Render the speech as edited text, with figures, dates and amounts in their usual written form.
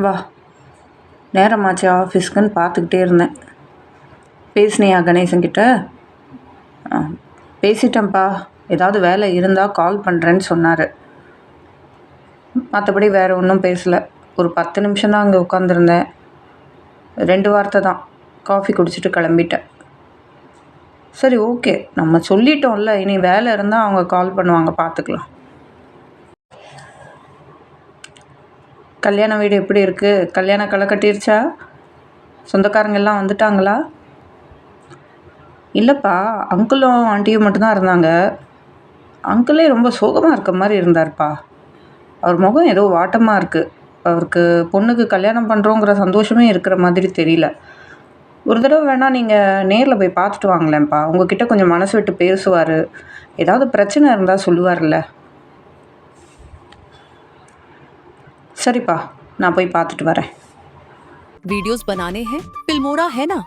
வா. நேரமாச்சு ஆஃபீஸ்க்குன்னு பார்த்துக்கிட்டே இருந்தேன். பேசுனியா கணேசன்கிட்ட? ஆ, பேசிட்டேன்ப்பா. ஏதாவது வேலை இருந்தால் கால் பண்ணுறேன்னு சொன்னார். மற்றபடி வேறு ஒன்றும் பேசலை. ஒரு 10 நிமிஷம் தான் அங்கே உட்காந்துருந்தேன். 2 வார்த்தை தான். காஃபி குடிச்சிட்டு கிளம்பிட்டேன். சரி, ஓகே, நம்ம சொல்லிட்டோம்ல, இனி வேலை இருந்தால் அவங்க கால் பண்ணுவாங்க, பார்த்துக்கலாம். கல்யாண வீடு எப்படி இருக்குது? கல்யாண களை கட்டிருச்சா? சொந்தக்காரங்க எல்லாம் வந்துட்டாங்களா? இல்லைப்பா, அங்கிளும் ஆண்டியும் மட்டும்தான் இருந்தாங்க. அங்கிளே ரொம்ப சோகமாக இருக்க மாதிரி இருந்தார்ப்பா. அவர் முகம் ஏதோ வாட்டமாக இருக்குது. அவருக்கு பொண்ணுக்கு கல்யாணம் பண்ணுறோங்கிற சந்தோஷமே இருக்கிற மாதிரி தெரியல. ஒரு தடவை வேணால் நீங்கள் நேரில் போய் பார்த்துட்டு வாங்களேன்ப்பா. உங்ககிட்ட கொஞ்சம் மனசு விட்டு பேசுவார். ஏதாவது பிரச்சனை இருந்தால் சொல்லுவார்ல. சரிப்பா, நான் போய் பார்த்துட்டு வரேன். वीडियोस बनाने हैं फिल्मोरा है ना।